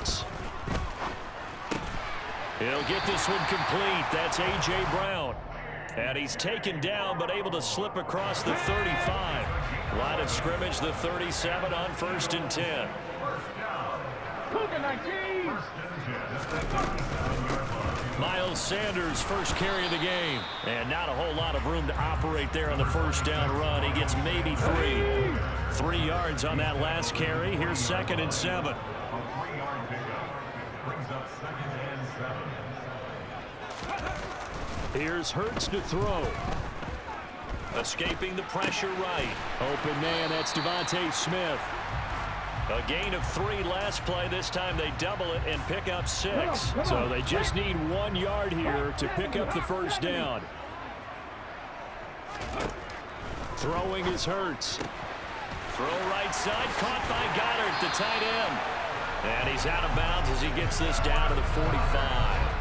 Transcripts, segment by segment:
Hurts. He'll get this one complete. That's A.J. Brown. And he's taken down but able to slip across the 35. Line of scrimmage, the 37 on 1st and 10. Miles Sanders, first carry of the game. And not a whole lot of room to operate there on the first down run. He gets maybe 3. 3 yards on that last carry. Here's 2nd and 7. Here's Hurts to throw. Escaping the pressure right. Open man, that's Devontae Smith. A gain of 3 last play. This time they double it and pick up 6. So they just need 1 yard here to pick up the first down. Throwing is Hurts. Throw right side, caught by Goddard, the tight end. And he's out of bounds as he gets this down to the 45.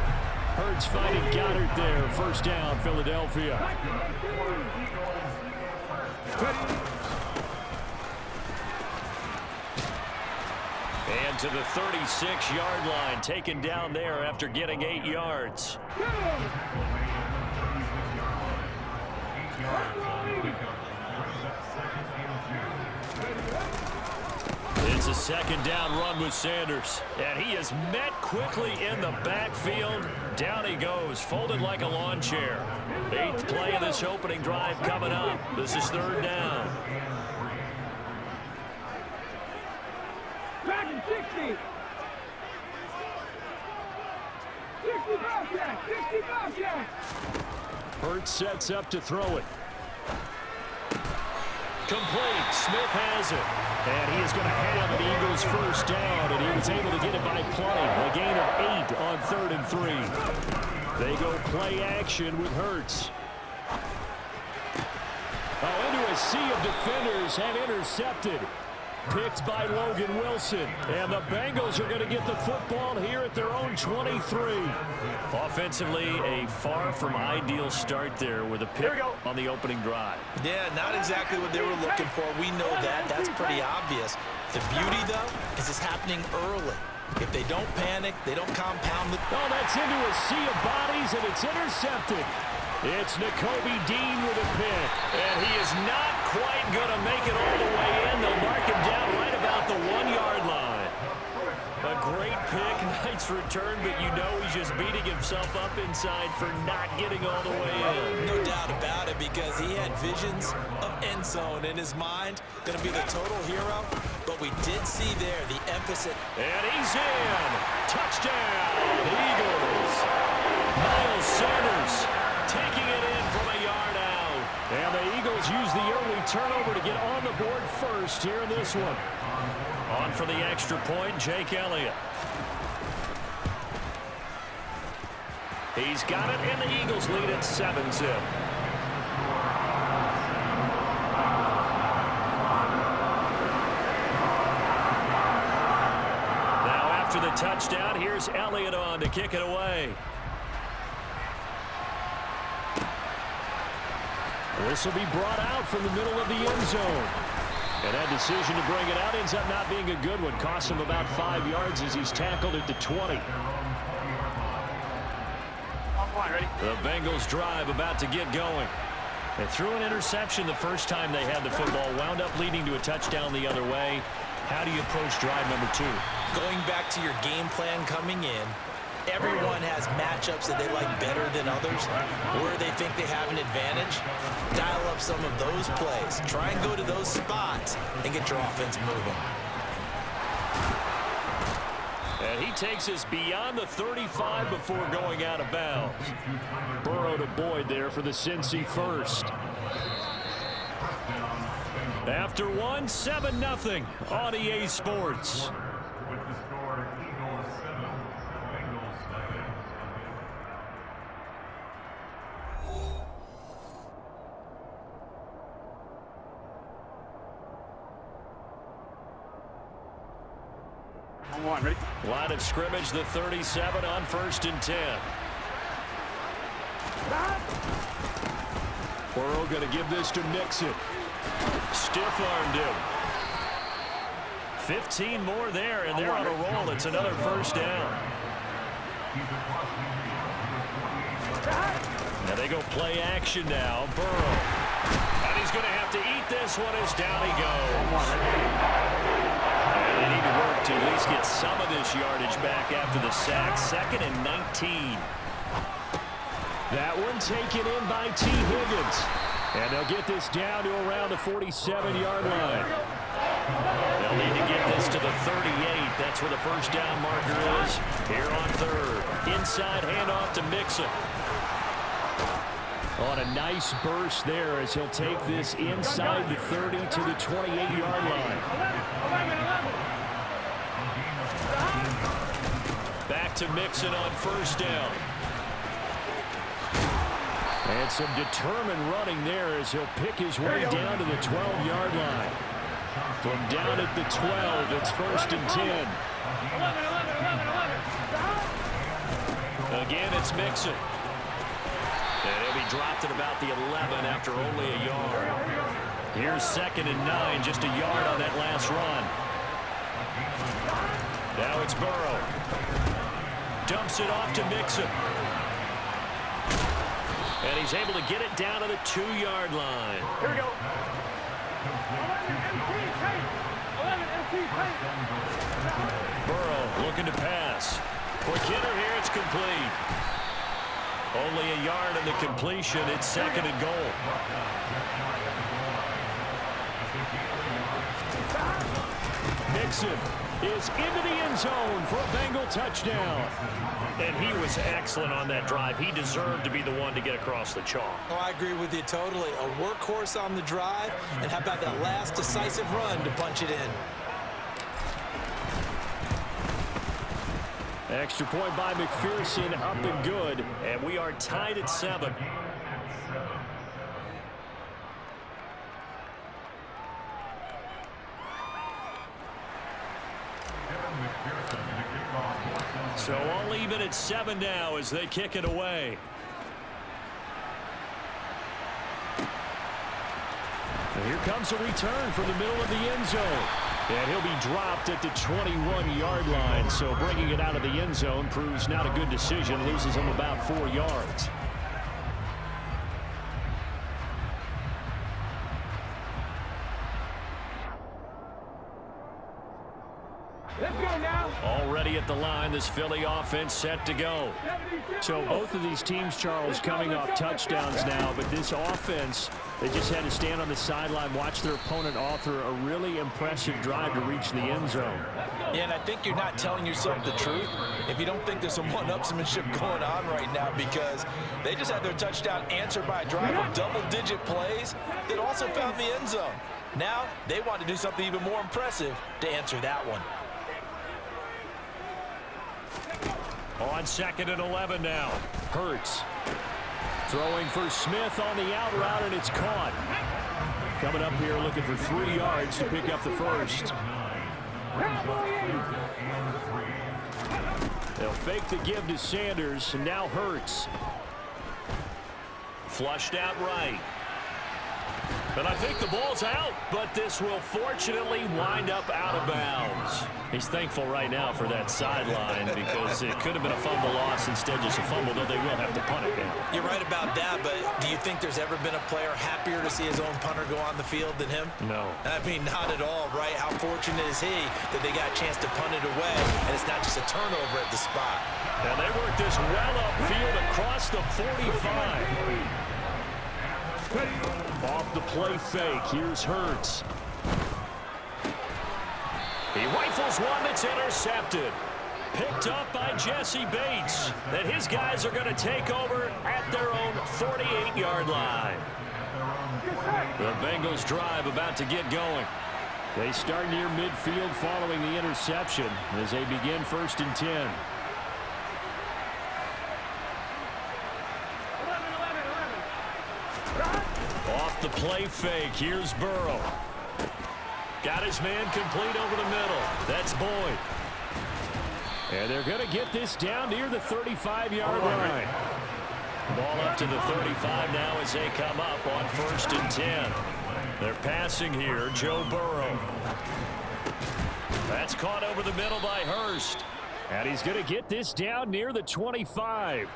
Hurts fighting Goddard there. First down, Philadelphia. And to the 36-yard line, taken down there after getting 8 yards. It's a 2nd down run with Sanders. And he is met quickly in the backfield. Down he goes, folded like a lawn chair. 8th play of this opening drive coming up. This is 3rd down. Back in 60. 65 jack. 65 jack. Hurts sets up to throw it. Complete. Smith has it. And he is going to have an Eagles first down, and he was able to get it by play. A gain of 8 on 3rd and 3. They go play action with Hurts. Oh, into a sea of defenders and intercepted. Picked by Logan Wilson. And the Bengals are going to get the football here at their own 23. Offensively, a far from ideal start there with a pick on the opening drive. Yeah, not exactly what they were looking for. We know that. That's pretty obvious. The beauty, though, is it's happening early. If they don't panic, they don't compound it. Oh, that's into a sea of bodies, and it's intercepted. It's Nakobe Dean with a pick. And he is not quite going to make it all the way in. They'll mark him down right about the 1-yard line. A great pick, nice return, but you know he's just beating himself up inside for not getting all the way in. No doubt about it, because he had visions of end zone in his mind. Going to be the total hero, but we did see there the emphasis. And he's in. Touchdown, Eagles. Miles Sanders taking it in from a yard out. And the Eagles use the early turnover to get on the board first here in this one. On for the extra point, Jake Elliott. He's got it, and the Eagles lead at 7-0. Now after the touchdown, here's Elliott on to kick it away. This will be brought out from the middle of the end zone. And that decision to bring it out ends up not being a good one. Costs him about 5 yards as he's tackled at the 20. The Bengals drive about to get going. They threw an interception the first time they had the football. Wound up leading to a touchdown the other way. How do you approach drive number 2? Going back to your game plan coming in, everyone has matchups that they like better than others, where they think they have an advantage. Dial up some of those plays. Try and go to those spots and get your offense moving. And he takes us beyond the 35 before going out of bounds. Burrow to Boyd there for the Cincy first. After 7-0 on EA Sports. Ready? Line of scrimmage, the 37 on 1st and 10. Burrow going to give this to Mixon. Stiff-armed him. 15 more there, and they're on a roll. It's another first down. Now they go play action now. Burrow. And he's going to have to eat this one as down he goes. And they need to work to at least get some of this yardage back after the sack. 2nd and 19. That one taken in by T. Higgins. And they'll get this down to around the 47-yard line. They'll need to get this to the 38. That's where the first down marker is. Here on 3rd. Inside handoff to Mixon. On a nice burst there as he'll take this inside the 30 to the 28-yard line. Back to Mixon on first down. And some determined running there as he'll pick his way down to the 12-yard line. From down at the 12, it's 1st and 10. Again, it's Mixon. And he'll be dropped at about the 11 after only a yard. Here's 2nd and 9, just a yard on that last run. Now it's Burrow. Dumps it off to Mixon. And he's able to get it down to the 2-yard line. Here we go. 11 Burrow looking to pass. Quick hitter here, it's complete. Only a yard on the completion. It's 2nd and goal. Mixon is into the end zone for a Bengal touchdown. And he was excellent on that drive. He deserved to be the one to get across the chalk. Oh, I agree with you totally. A workhorse on the drive, and how about that last decisive run to punch it in? Extra point by McPherson, up and good. And we are tied at 7. So all even at 7 now as they kick it away. And here comes a return from the middle of the end zone. And he'll be dropped at the 21-yard line. So bringing it out of the end zone proves not a good decision. Loses him about 4 yards. Let's go now. Already at the line, this Philly offense set to go. So both of these teams, Charles, coming off touchdowns now, but this offense, they just had to stand on the sideline, watch their opponent author a really impressive drive to reach the end zone. Yeah, and I think you're not telling yourself the truth if you don't think there's some one-upsmanship going on right now, because they just had their touchdown answered by a drive of double-digit plays that also found the end zone. Now they want to do something even more impressive to answer that one. On 2nd and 11 now. Hurts. Throwing for Smith on the out route, and it's caught. Coming up here looking for 3 yards to pick up the first. They'll fake the give to Sanders, and now Hurts. Flushed out right. And I think the ball's out, but this will fortunately wind up out of bounds. He's thankful right now for that sideline because it could have been a fumble loss, instead just a fumble, though they will have to punt it now. You're right about that, but do you think there's ever been a player happier to see his own punter go on the field than him? No. I mean, not at all, right? How fortunate is he that they got a chance to punt it away, and it's not just a turnover at the spot. And they work this well upfield across the 45. Off the play fake, here's Hurts. He rifles one that's intercepted. Picked up by Jesse Bates. And his guys are going to take over at their own 48-yard line. The Bengals drive about to get going. They start near midfield following the interception as they begin 1st and 10. Off the play fake, here's Burrow. Got his man complete over the middle. That's Boyd. And they're going to get this down near the 35-yard line. Ball up to the 35 now as they come up on 1st and 10. They're passing here, Joe Burrow. That's caught over the middle by Hurst. And he's going to get this down near the 25.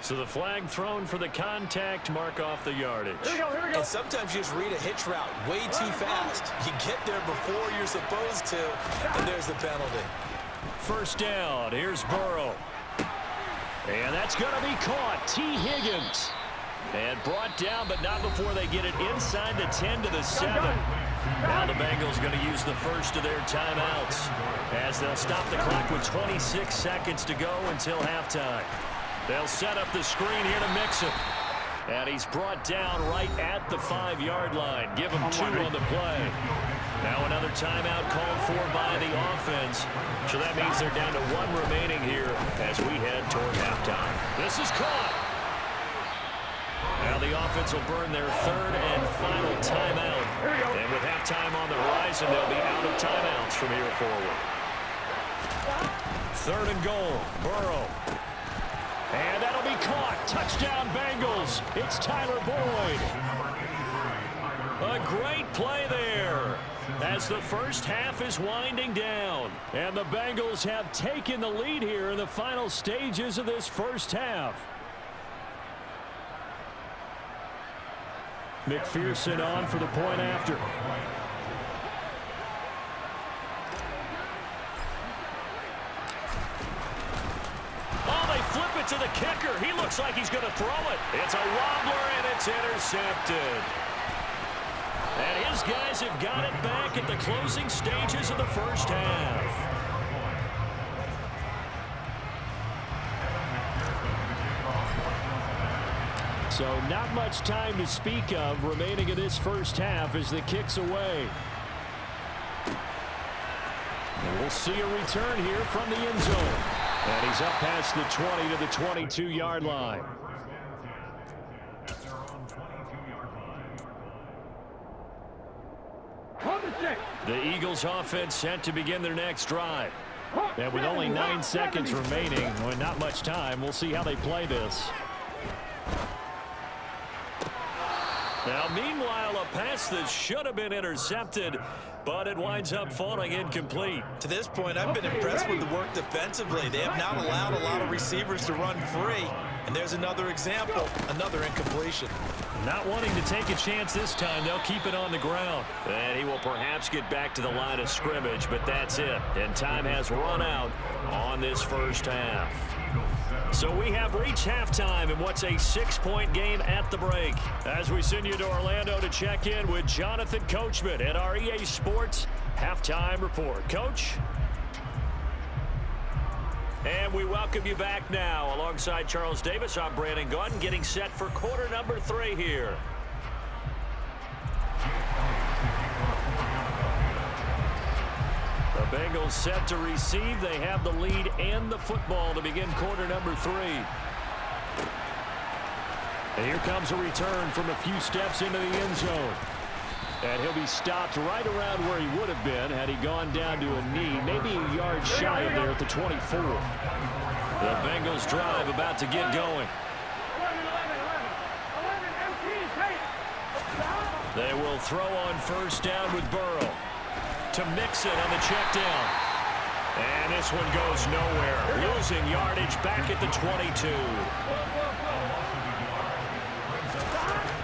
So the flag thrown for the contact, mark off the yardage. Here we go. And sometimes you just read a hitch route way too fast. You get there before you're supposed to, and there's the penalty. First down, here's Burrow. And that's going to be caught. T. Higgins. And brought down, but not before they get it inside the 10 to the 7. Now the Bengals going to use the first of their timeouts as they'll stop the clock with 26 seconds to go until halftime. They'll set up the screen here to Mixon. And he's brought down right at the 5-yard line. Give him 2 on the play. Now another timeout called for by the offense. So that means they're down to 1 remaining here as we head toward halftime. This is caught. Now the offense will burn their 3rd and final timeout. And with halftime on the horizon, they'll be out of timeouts from here forward. 3rd and goal. Burrow. And that'll be caught. Touchdown Bengals. It's Tyler Boyd. A great play there as the first half is winding down. And the Bengals have taken the lead here in the final stages of this first half. McPherson on for the point after. Oh, they flip it to the kicker. He looks like he's going to throw it. It's a wobbler, and it's intercepted. And his guys have got it back at the closing stages of the first half. So not much time to speak of remaining in this first half as the kick's away. And we'll see a return here from the end zone. And he's up past the 20 to the 22-yard line. The Eagles offense set to begin their next drive. And with only 9 seconds remaining, well, not much time, we'll see how they play this. Now, meanwhile, a pass that should have been intercepted, but it winds up falling incomplete. To this point, I've been impressed with the work defensively. They have not allowed a lot of receivers to run free. And there's another example, another incompletion. Not wanting to take a chance this time, they'll keep it on the ground. And he will perhaps get back to the line of scrimmage, but that's it. And time has run out on this first half. So we have reached halftime in what's a 6-point game at the break. As we send you to Orlando to check in with Jonathan Coachman at our EA Sports Halftime Report. Coach? And we welcome you back now. Alongside Charles Davis, I'm Brandon Gunn, getting set for quarter number 3 here. The Bengals set to receive. They have the lead and the football to begin quarter number 3. And here comes a return from a few steps into the end zone. And he'll be stopped right around where he would have been had he gone down to a knee, maybe a yard shy of there at the 24. The Bengals drive about to get going. They will throw on first down with Burrow. To Mixon on the check down. And this one goes nowhere. Losing yardage back at the 22.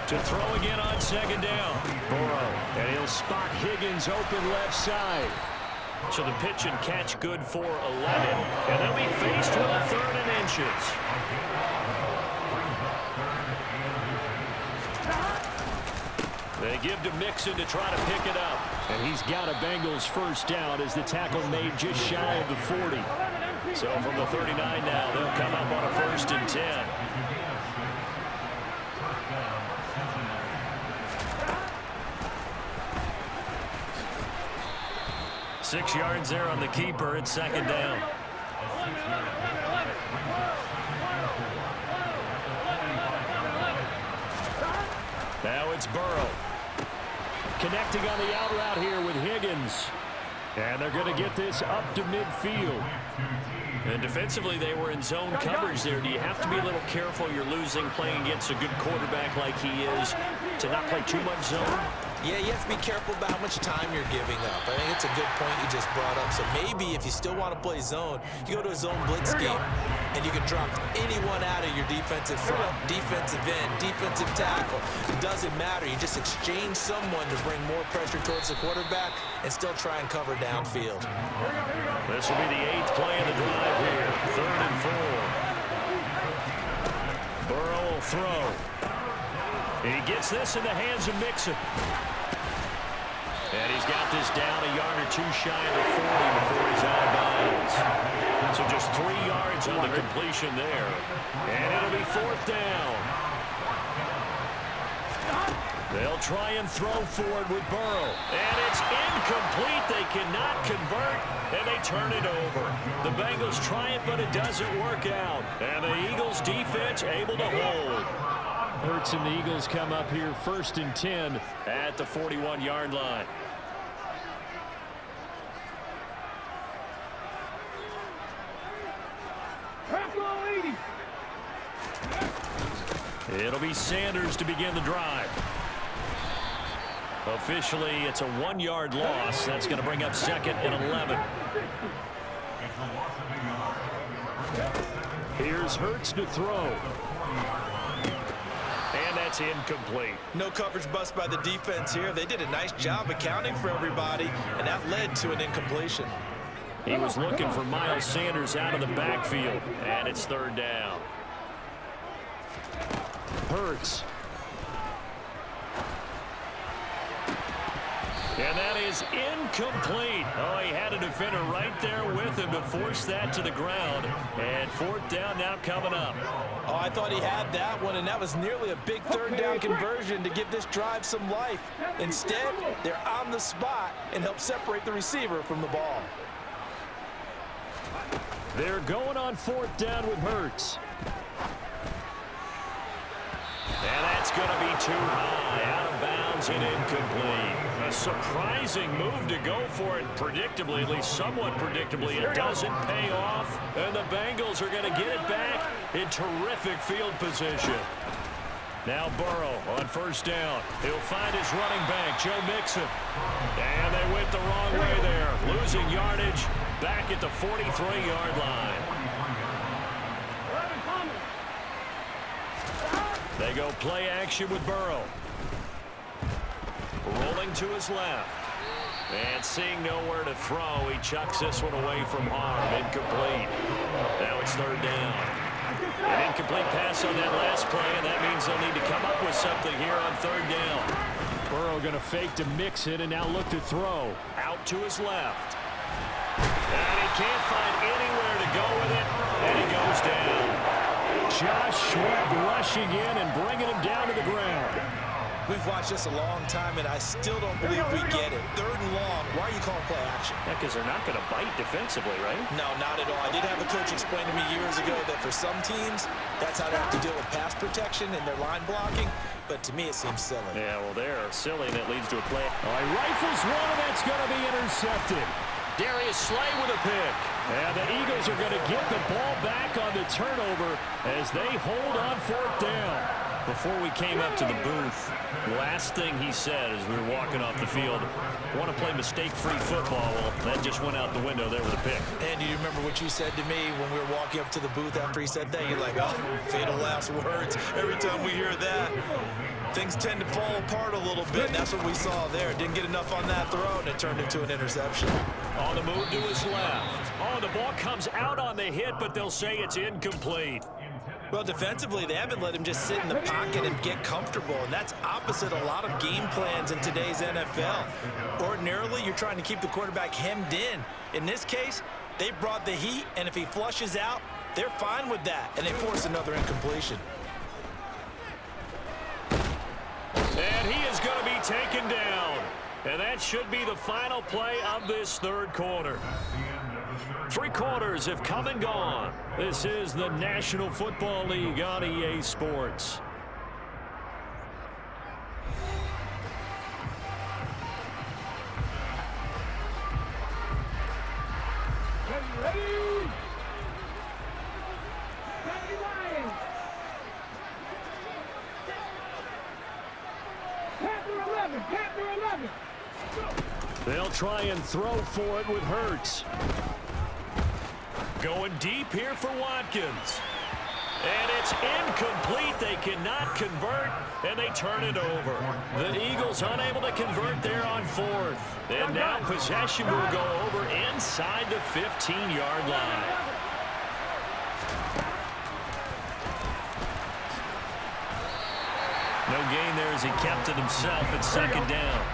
To throw again on second down. Burrow. And he'll spot Higgins open left side. So the pitch and catch good for 11. And they'll be faced with a 3rd and inches. They give to Mixon to try to pick it up. And he's got a Bengals first down as the tackle made just shy of the 40. So from the 39 now, they'll come up on a 1st and 10. Six yards there on the keeper. It's second down. Now it's Burrow. Connecting on the out route here with Higgins. And they're going to get this up to midfield. And defensively, they were in zone coverage there. Do you have to be a little careful? You're losing playing against a good quarterback like he is to not play too much zone? Yeah, you have to be careful about how much time you're giving up. I think it's a good point you just brought up. So maybe if you still want to play zone, you go to a zone blitz scheme, and you can drop anyone out of your defensive front, defensive end, defensive tackle. It doesn't matter. You just exchange someone to bring more pressure towards the quarterback and still try and cover downfield. This will be the 8th play of the drive here. 3rd and 4. Burrow will throw. He gets this in the hands of Mixon. And he's got this down a yard or two shy of the 40 before he's out of bounds. So just 3 yards on the completion there. And it'll be 4th down. They'll try and throw for it with Burrow. And it's incomplete. They cannot convert, and they turn it over. The Bengals try it, but it doesn't work out. And the Eagles defense able to hold. Hurts and the Eagles come up here 1st and 10 at the 41-yard line. It'll be Sanders to begin the drive. Officially, it's a 1-yard loss. That's going to bring up 2nd and 11. Here's Hurts to throw. And that's incomplete. No coverage bust by the defense here. They did a nice job accounting for everybody, and that led to an incompletion. He was looking for Miles Sanders out of the backfield, and it's 3rd down. Hurts. And that is incomplete. Oh, he had a defender right there with him to force that to the ground. And 4th down now coming up. Oh, I thought he had that one, and that was nearly a big 3rd down conversion to give this drive some life. Instead, they're on the spot and help separate the receiver from the ball. They're going on 4th down with Hurts. And that's going to be too high, out of bounds and incomplete. A surprising move to go for it predictably, at least somewhat predictably. It doesn't pay off, and the Bengals are going to get it back in terrific field position. Now Burrow on 1st down. He'll find his running back, Joe Mixon. And they went the wrong way there, losing yardage back at the 43-yard line. They go play action with Burrow. Rolling to his left. And seeing nowhere to throw, he chucks this one away from harm. Incomplete. Now it's 3rd down. An incomplete pass on that last play, and that means they'll need to come up with something here on 3rd down. Burrow going to fake to Mixon and now look to throw. Out to his left. And he can't find anywhere to go with it, and he goes down. Josh Sweat rushing in and bringing him down to the ground. We've watched this a long time, and I still don't believe we get it. 3rd and long. Why are you calling play action? Yeah, because they're not going to bite defensively, right? No, not at all. I did have a coach explain to me years ago that for some teams, that's how they have to deal with pass protection and their line blocking. But to me, it seems silly. Yeah, well, they're silly, and it leads to a play. All right, rifles one, and that's going to be intercepted. Darius Slay with a pick. And the Eagles are going to get the ball back on the turnover as they hold on 4th down. Before we came up to the booth, last thing he said as we were walking off the field, want to play mistake-free football. Well, that just went out the window there with a pick. And you remember what you said to me when we were walking up to the booth after he said that? You're like, oh, fatal last words. Every time we hear that, things tend to fall apart a little bit. That's what we saw there. Didn't get enough on that throw, and it turned into an interception. On the move to his left. Oh, the ball comes out on the hit, but they'll say it's incomplete. Well, defensively, they haven't let him just sit in the pocket and get comfortable, and that's opposite a lot of game plans in today's NFL. Ordinarily, you're trying to keep the quarterback hemmed in. In this case, they brought the heat, and if he flushes out, they're fine with that, and they force another incompletion. And he is going to be taken down. And that should be the final play of this 3rd quarter. 3 quarters have come and gone. This is the National Football League on EA Sports. Ready? Panther 11. They'll try and throw for it with Hurts. Going deep here for Watkins. And it's incomplete. They cannot convert, and they turn it over. The Eagles unable to convert there on fourth. And now possession will go over inside the 15-yard line. No gain there as he kept it himself at second down.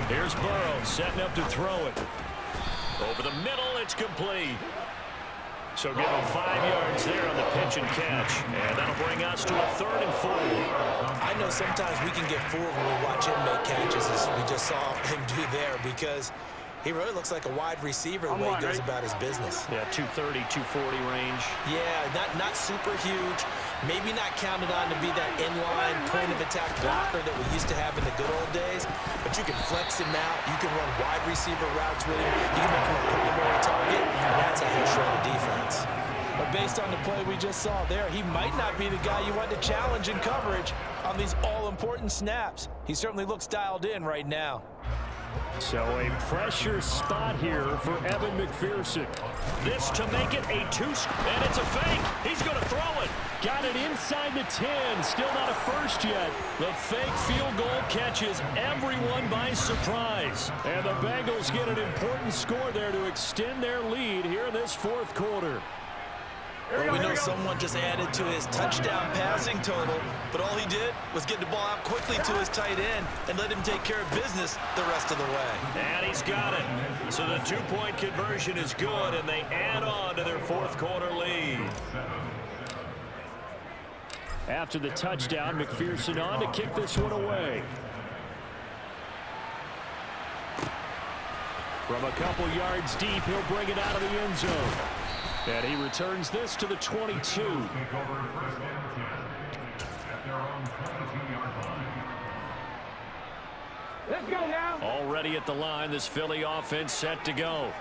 Here's Burrow setting up to throw it. Over the middle, it's complete. So give him 5 yards there on the pitch and catch. And that'll bring us to a 3rd and 4. I know sometimes we can get fooled when we watch him make catches, as we just saw him do there, because he really looks like a wide receiver the way he goes about his business. Yeah, 230, 240 range. Yeah, not super huge. Maybe not counted on to be that inline point-of-attack blocker that we used to have in the good old days. But you can flex him out. You can run wide receiver routes with him. You can make him a primary target, and that's how he'll shred a defense. But based on the play we just saw there, he might not be the guy you want to challenge in coverage on these all-important snaps. He certainly looks dialed in right now. So a pressure spot here for Evan McPherson. This to make it a 2, and it's a fake. He's going to throw it. Got it inside the 10. Still not a first yet. The fake field goal catches everyone by surprise. And the Bengals get an important score there to extend their lead here in this 4th quarter. Well, we know someone just added to his touchdown passing total, but all he did was get the ball out quickly to his tight end and let him take care of business the rest of the way. And he's got it. So the 2-point conversion is good, and they add on to their 4th quarter lead. After the touchdown, McPherson on to kick this one away. From a couple yards deep, he'll bring it out of the end zone. And he returns this to the 22. Let's go now. Already at the line, this Philly offense set to go.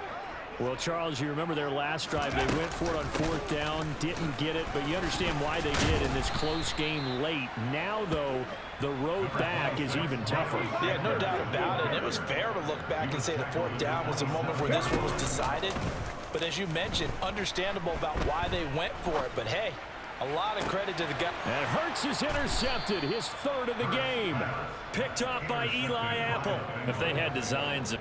Well, Charles, you remember their last drive. They went for it on 4th down, didn't get it, but you understand why they did in this close game late. Now, though, the road back is even tougher. Yeah, no doubt about it. It was fair to look back and say the 4th down was the moment where this one was decided. But as you mentioned, understandable about why they went for it. But, hey, a lot of credit to the guy. And Hurts is intercepted, his 3rd of the game. Picked off by Eli Apple. If they had designs of